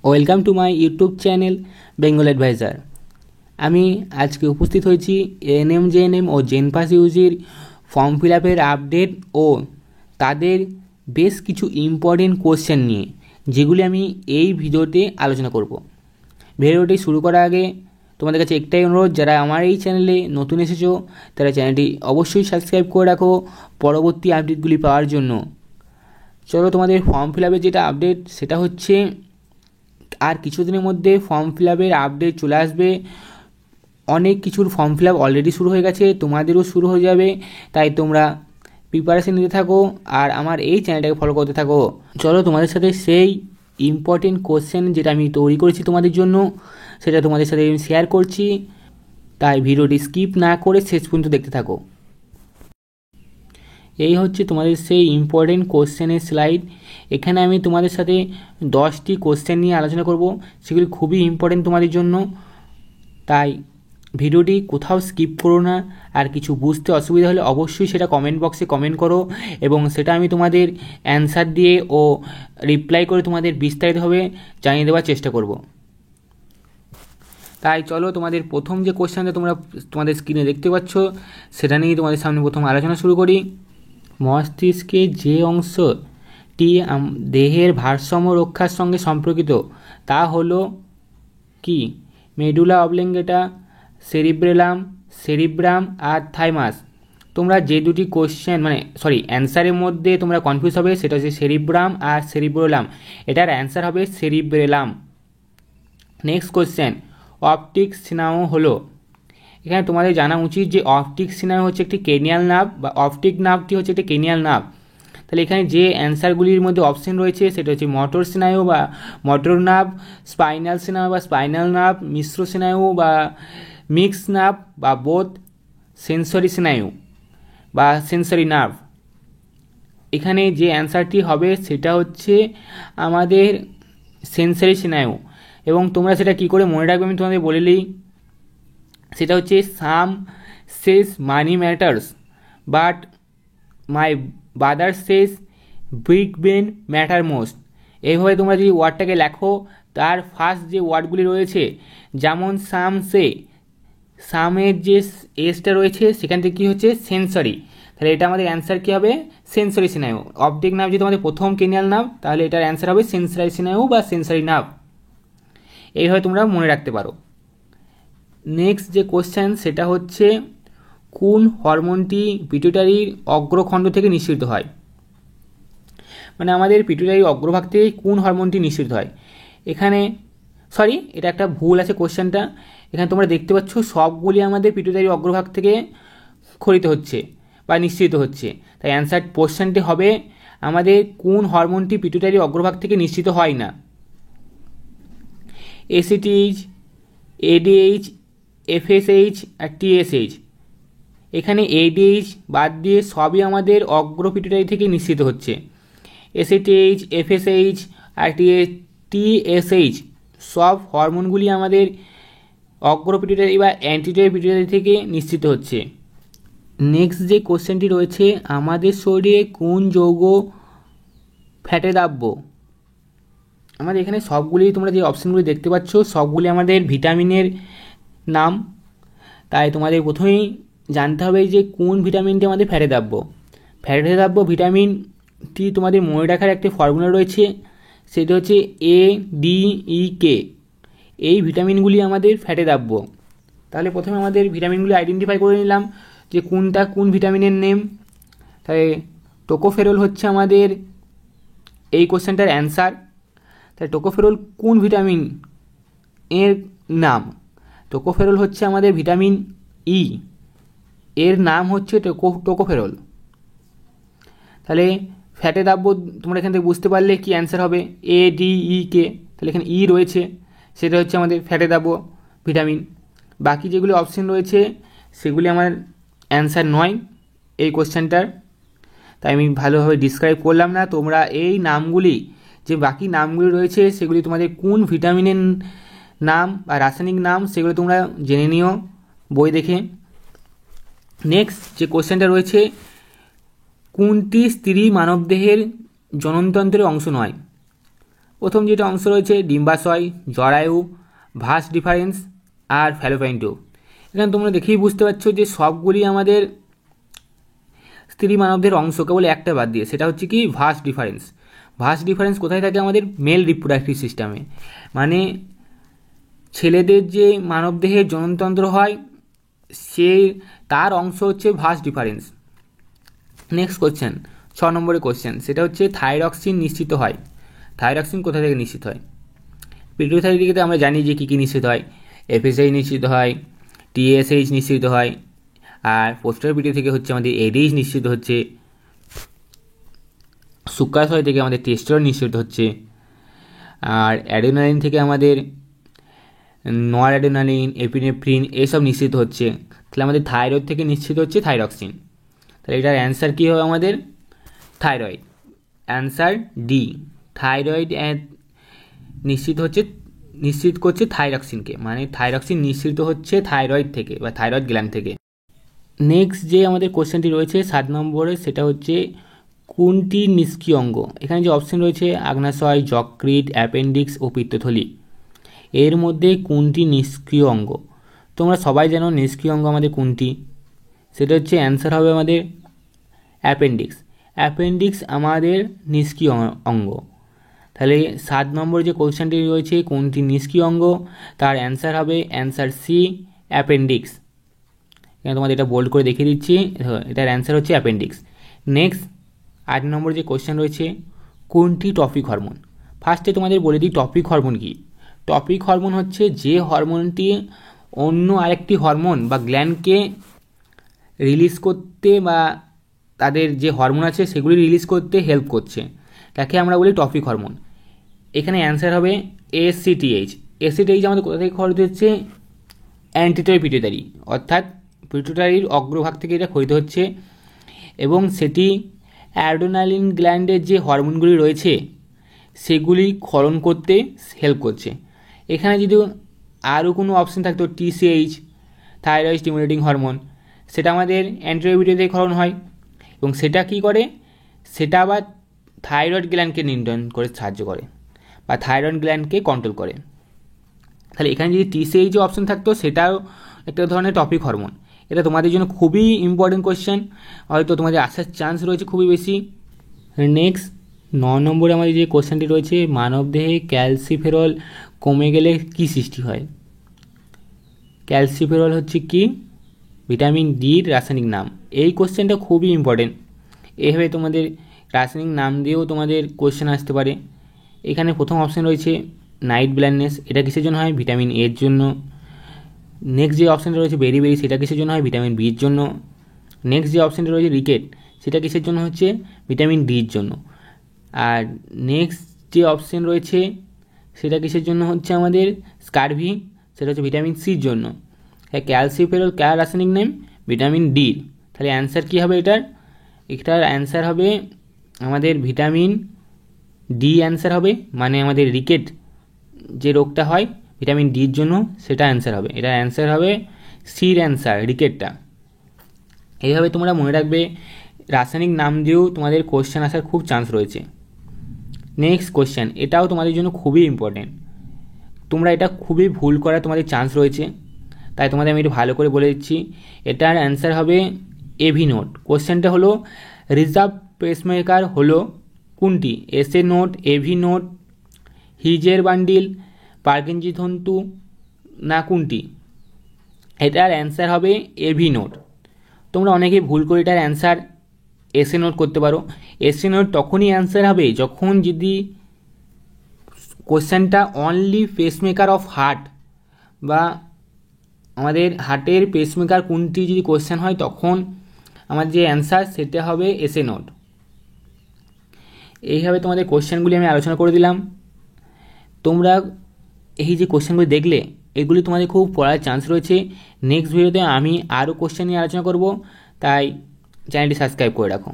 Welcome to my YouTube channel Bengal advisor. আমি আজকে উপস্থিত হয়েছি এএনএম জেএনএম ও জেনপাস ইউজির ফর্ম ফিল আপের আপডেট ও তাদের বেশ কিছু ইম্পর্টেন্ট কোশ্চেন নিয়ে, যেগুলি আমি এই ভিডিওতে আলোচনা করব। ভিডিওটি শুরু করার আগে তোমাদের কাছে একটাই অনুরোধ, যারা আমার এই চ্যানেলে নতুন এসেছো তারা চ্যানেলটি অবশ্যই সাবস্ক্রাইব করে রাখো পরবর্তী আপডেটগুলি পাওয়ার জন্য। চলো, তোমাদের ফর্ম ফিল আপের যেটা আপডেট সেটা হচ্ছে আর কিছুদিনের মধ্যে ফর্ম ফিল আপের আপডেট চলে আসবে। অনেক কিছুর ফর্ম ফিল আপ অলরেডি শুরু হয়ে গেছে, তোমাদেরও শুরু হয়ে যাবে, তাই তোমরা প্রিপারেশন নিতে থাকো আর আমার এই চ্যানেলটাকে ফলো করতে থাকো। চলো, তোমাদের সাথে সেই ইম্পর্টেন্ট কোশ্চেন যেটা আমি তৈরি করেছি তোমাদের জন্য, সেটা তোমাদের সাথে আমি শেয়ার করছি, তাই ভিডিওটি স্কিপ না করে শেষ পর্যন্ত দেখতে থাকো। এই হচ্ছে তোমাদের সেই ইম্পর্টেন্ট কোশ্চেনের স্লাইড। এখানে আমি তোমাদের সাথে 10টি কোশ্চেন নিয়ে আলোচনা করব, সেগুলি খুবই ইম্পর্টেন্ট তোমাদের জন্য, তাই ভিডিওটি কোথাও স্কিপ করো না। আর কিছু বুঝতে অসুবিধা হলে অবশ্যই সেটা কমেন্ট বক্সে কমেন্ট করো, এবং সেটা আমি তোমাদের অ্যান্সার দিয়ে ও রিপ্লাই করে তোমাদের বিস্তারিতভাবে জানিয়ে দেওয়ার চেষ্টা করব। তাই চলো, তোমাদের প্রথম যে কোশ্চেনটা তোমরা তোমাদের স্ক্রিনে দেখতে পাচ্ছ সেটা নিয়ে তোমাদের সামনে প্রথম আলোচনা শুরু করি। মস্তিষ্কের যে অংশটি দেহের ভারসাম্য রক্ষার সঙ্গে সম্পর্কিত তা হলো কি? মেডুলা অবলিঙ্গেটা, সেরিব্রাম আর থাইমাস। তোমরা যে দুটি কোশ্চেন অ্যান্সারের মধ্যে তোমরা কনফিউজ হবে, সেটা হচ্ছে সেরিব্রাম আর সেরিব্রোলাম। এটার অ্যান্সার হবে সেরিব্রেলাম। নেক্সট কোশ্চেন, অপটিক সিনাও হলো। এখানে তোমাদের জানা উচিত যে অপটিক সিনাও হচ্ছে একটি ক্রেনিয়াল নার্ভ, বা অপটিক নার্ভটি হচ্ছে একটি ক্রেনিয়াল নার্ভ। তাহলে এখানে যে অ্যান্সারগুলির মধ্যে অপশন রয়েছে সেটা হচ্ছে মোটর স্নায়ু বা মোটর নার্ভ, স্পাইনাল স্নায়ু বা স্পাইনাল নার্ভ, মিশ্র স্নায়ু বা মিক্স নার্ভ, বা বোধ সেন্সরি স্নায়ু বা সেন্সরি নার্ভ। এখানে যে অ্যান্সারটি হবে সেটা হচ্ছে আমাদের সেন্সরি স্নায়ু। এবং তোমরা সেটা কী করে মনে রাখবে আমি তোমাদের বলেলেই, সেটা হচ্ছে some says money matters but my brother says big brain matter most. এইভাবে তোমরা যদি ওয়ার্ডটাকে লেখো, তার ফার্স্ট যে ওয়ার্ডগুলি রয়েছে, যেমন সামের যে এসটা রয়েছে সেখান থেকে কী হচ্ছে সেন্সরি, তাহলে এটা আমাদের অ্যান্সার কী হবে? সেন্সরি স্নায়ু। অপটিক নার্ভ যদি আমাদের প্রথম ক্রেনিয়াল নার্ভ, তাহলে এটার অ্যান্সার হবে সেন্সরি স্নায়ু বা সেন্সরি নার্ভ। এইভাবে তোমরা মনে রাখতে পারো। নেক্সট যে কোশ্চেন সেটা হচ্ছে, কোন হরমোনটি পিটুইটারির অগ্রখণ্ড থেকে নিঃসৃত হয়? আমাদের পিটুইটারি অগ্রভাগ থেকে কোন হরমোনটি নিঃসৃত হয়? এখানে এটা একটা ভুল আছে কোশ্চেনটা। এখানে তোমরা দেখতে পাচ্ছ সবগুলি আমাদের পিটুইটারি অগ্রভাগ থেকে খরিত হচ্ছে বা নিঃসৃত হচ্ছে, তাই অ্যান্সার কোশ্চেনটি হবে আমাদের কোন হরমোনটি পিটুইটারি অগ্রভাগ থেকে নিঃসৃত হয় না? এসিটিএইচ, এডিএইচ, এফএসএইচ আর টিএসএইচ। এখানে এডিএইচ বাদ দিয়ে সবই আমাদের অগ্র পিটুইটারি থেকে নিঃসৃত হচ্ছে। এসিটিএইচ, এফএসএইচ আর টিএসএইচ সব হরমোনগুলি আমাদের অগ্র পিটুইটারি বা অ্যান্টিরিয়র পিটুইটারি থেকে নিঃসৃত হচ্ছে। নেক্সট যে কোশ্চেনটি রয়েছে, আমাদের শরীরে কোন যৌগ ফ্যাটে দাব্য? আমাদের এখানে সবগুলি তোমরা যে অপশানগুলি দেখতে পাচ্ছ সবগুলি আমাদের ভিটামিনের নাম, তাই তোমাদের প্রথমেই জানতে হবে যে কোন ভিটামিনটি আমাদের ফ্যাটে দাব্য। ফ্যাটে দাব্য ভিটামিনটি তোমাদের মনে রাখার একটি ফর্মুলা রয়েছে, সেটা হচ্ছে ADEK। এই ভিটামিনগুলি আমাদের ফ্যাটে দাব্য। তাহলে প্রথমে আমাদের ভিটামিনগুলি আইডেন্টিফাই করে নিলাম যে কোনটা কোন ভিটামিনের নেম। তাই টোকোফেরল হচ্ছে আমাদের এই কোশ্চেনটার অ্যান্সার। তাই টোকোফেরল কোন ভিটামিন এর নাম? টোকোফেরল হচ্ছে আমাদের ভিটামিন ই, এর নাম হচ্ছে টোকোফেরল। তাহলে ফ্যাটে দাব্য তোমরা এখান থেকে বুঝতে পারলে কি অ্যান্সার হবে? ADEK। তাহলে এখানে ই রয়েছে, সেটা হচ্ছে আমাদের ফ্যাটে দাব্য ভিটামিন। বাকি যেগুলি অপশন রয়েছে সেগুলি আমার অ্যান্সার নয় এই কোশ্চেনটার, তাই আমি ভালোভাবে ডিসক্রাইব করলাম না। তোমরা এই নামগুলি, যে বাকি নামগুলি রয়েছে সেগুলি তোমাদের কোন ভিটামিনের নাম বা রাসায়নিক নাম সেগুলো তোমরা জেনে নিও বই দেখে। নেক্সট যে কোশ্চেনটা রয়েছে, কোনটি স্ত্রী মানবদেহের জননতন্ত্রের অংশ নয়? প্রথম যেটা অংশ রয়েছে ডিম্বাশয়, জরায়ু, ভাস ডিফারেন্স আর ফ্যালোপাইন টিউব। এখানে তোমরা দেখেই বুঝতে পারছো যে সবগুলি আমাদের স্ত্রী মানবদের অংশ, কেবল একটা বাদ দিয়ে, সেটা হচ্ছে কি ভাস ডিফারেন্স। ভাস ডিফারেন্স কোথায় থাকে? আমাদের মেল রিপ্রোডাক্টিভ সিস্টেমে, মানে ছেলেদের যে মানবদেহে জননতন্ত্র হয় তার অংশ হচ্ছে ভাস ডিফারেন্স। নেক্সট কোশ্চেন, 6 নম্বরের কোশ্চেন, সেটা হচ্ছে থাইরক্সিন নিশ্চিত হয়। থাইরক্সিন কোথা থেকে নিশ্চিত হয়? পিটুইটারি থেকে আমরা জানি যে কী কী নিশ্চিত হয়। এফএসএইচ নিশ্চিত হয়, টিএসএইচ নিশ্চিত হয়, আর পোস্টার পিটুইটারি থেকে হচ্ছে আমাদের এডিএইচ নিশ্চিত হচ্ছে, শুক্রাশয় থেকে আমাদের টেস্টোস্টেরন নিশ্চিত হচ্ছে, আর অ্যাড্রেনালিন থেকে আমাদের নর অ্যাড্রেনালিন, এপিনেফ্রিন এসব নিশ্চিত হচ্ছে। তাহলে আমাদের থাইরয়েড থেকে নিশ্চিত হচ্ছে থাইরক্সিন। তাহলে এটার অ্যান্সার কী হবে আমাদের? থাইরয়েড। অ্যান্সার ডি, থাইরয়েড নিশ্চিত করছে থাইরক্সিনকে, মানে থাইরক্সিন নিশ্চিত হচ্ছে থাইরয়েড থেকে বা থাইরয়েড গ্ল্যান্ড থেকে। নেক্সট যে আমাদের কোশ্চেনটি রয়েছে 7 নম্বরে, সেটা হচ্ছে কোনটি নিষ্ক্রিয় অঙ্গ? এখানে যে অপশন রয়েছে আগ্নাশয়, যকৃৎ, অ্যাপেন্ডিক্স ও পিত্তথলি, এর মধ্যে কোনটি নিষ্ক্রিয় অঙ্গ? তোমরা সবাই জানো নিষ্ক্রিয় অঙ্গ আমাদের কোনটি, সেটা হচ্ছে অ্যান্সার হবে আমাদের অ্যাপেন্ডিক্স। অ্যাপেন্ডিক্স আমাদের নিষ্ক্রিয় অঙ্গ। তাহলে 7 নম্বর যে কোশ্চেনটি রয়েছে কোনটি নিষ্ক্রিয় অঙ্গ, তার অ্যান্সার হবে অ্যান্সার সি, অ্যাপেন্ডিক্স। এখানে তোমাদের এটা বোল্ড করে দেখিয়ে দিচ্ছি, এটার অ্যান্সার হচ্ছে অ্যাপেন্ডিক্স। নেক্সট 8 নম্বর যে কোশ্চেন রয়েছে কোনটি টপিক হরমোন? ফার্স্টে তোমাদের বলে দিই টপিক হরমোন কী। টপিক হরমোন হচ্ছে যে হরমোনটি অন্য আরেকটি হরমোন বা গ্ল্যান্ডকে রিলিজ করতে বা তাদের যে হরমোন আছে সেগুলি রিলিজ করতে হেল্প করছে, তাকে আমরা বলি টপিক হরমোন। এখানে অ্যান্সার হবে এসসিটিএইচ। এসসিটিএইচ আমাদের কোথা থেকে খরিত হচ্ছে? অ্যান্টিরিয়র পিটুইটারি, অর্থাৎ পিটুইটারির অগ্রভাগ থেকে এটা খরিত হচ্ছে, এবং সেটি অ্যাড্রেনালিন গ্ল্যান্ডের যে হরমোনগুলি রয়েছে সেগুলি ক্ষরণ করতে হেল্প করছে। এখানে যদি আরও কোনো অপশন থাকতো টিসিএইচ, থাইরয়েড স্টিমুলেটিং হরমোন, সেটা আমাদের অ্যান্টিরিয়র পিটুইটারি ক্ষরণ হয়, এবং সেটা কী করে? সেটা আবার থাইরয়েড গ্ল্যান্ডকে নিয়ন্ত্রণ করে সাহায্য করে বা থাইরয়েড গ্ল্যান্ডকে কন্ট্রোল করে। তাহলে এখানে যদি টিসিএইচ অপশন থাকতো সেটাও একটা ধরনের টপিক হরমোন। এটা তোমাদের জন্য খুবই ইম্পর্টেন্ট কোয়েশ্চেন, হয়তো তোমাদের আসার চান্স রয়েছে খুবই বেশি। নেক্সট 9 নম্বরে আমাদের যে কোয়েশ্চেনটি রয়েছে মানবদেহে ক্যালসিফেরল কমে গেলে কী সৃষ্টি হয়? ক্যালসিফেরল হচ্ছে কি? ভিটামিন ডির রাসায়নিক নাম। এই কোয়েশ্চেনটা খুবই ইম্পর্টেন্ট, এভাবে তোমাদের রাসায়নিক নাম দিয়েও তোমাদের কোয়েশ্চেন আসতে পারে। এখানে প্রথম অপশান রয়েছে নাইট ব্লাইন্ডনেস, এটা কিসের জন্য হয়? ভিটামিন এর জন্য। নেক্সট যে অপশানটা রয়েছে বেরি, সেটা কিসের জন্য হয়? ভিটামিন বির জন্য। নেক্সট যে অপশানটা রয়েছে রিকেট, সেটা কিসের জন্য হচ্ছে? ভিটামিন ডির জন্য। আর নেক্সট যে অপশান রয়েছে সেটা কিসের জন্য হচ্ছে? আমাদের স্কারভি, সেটা হচ্ছে ভিটামিন সির জন্য। হ্যাঁ, ক্যালসিফেরল কার রাসায়নিক নেম? ভিটামিন ডির। তাহলে অ্যান্সার কী হবে এটার অ্যান্সার হবে আমাদের ভিটামিন ডি অ্যান্সার হবে, মানে আমাদের রিকেট যে রোগটা হয় ভিটামিন ডির জন্য সেটা অ্যান্সার হবে। এটার অ্যান্সার হবে সির অ্যান্সার, রিকেটটা। এইভাবে তোমরা মনে রাখবে, রাসায়নিক নাম দিয়েও তোমাদের কোশ্চেন আসার খুব চান্স রয়েছে। নেক্সট কোশ্চেন, এটাও তোমাদের জন্য খুবই ইম্পর্টেন্ট, তোমরা এটা খুবই ভুল করার তোমাদের চান্স রয়েছে, তাই তোমাদের আমি একটু ভালো করে বলে দিচ্ছি। এটার অ্যান্সার হবে এভি নোট। কোশ্চেনটা হলো রিজার্ভ পেসমেকার হলো কোনটি? এসএ নোট, এভি নোট, হিজের বান্ডিল, পার্কিনজি তন্তু না কোনটি? এটার অ্যান্সার হবে এভি নোট। তোমরা অনেকেই ভুল করে এটার অ্যান্সার এসএ নোট করতে পারো। এসএ নোট তখনই অ্যান্সার হবে যখন যদি কোশ্চেনটা অনলি পেসমেকার অফ হার্ট বা আমাদের হার্টের পেসমেকার কোনটি যদি কোশ্চেন হয়, তখন আমার যে অ্যান্সার সেটা হবে এসএ নোট। এইভাবে তোমাদের কোশ্চেনগুলি আমি আলোচনা করে দিলাম। তোমরা এই যে কোশ্চেনগুলি দেখলে এগুলি তোমাদের খুব পড়ার চান্স রয়েছে। নেক্সট ভিডিওতে আমি আরও কোশ্চেন নিয়ে আলোচনা করব, তাই চ্যানেলটি সাবস্ক্রাইব করে রাখো।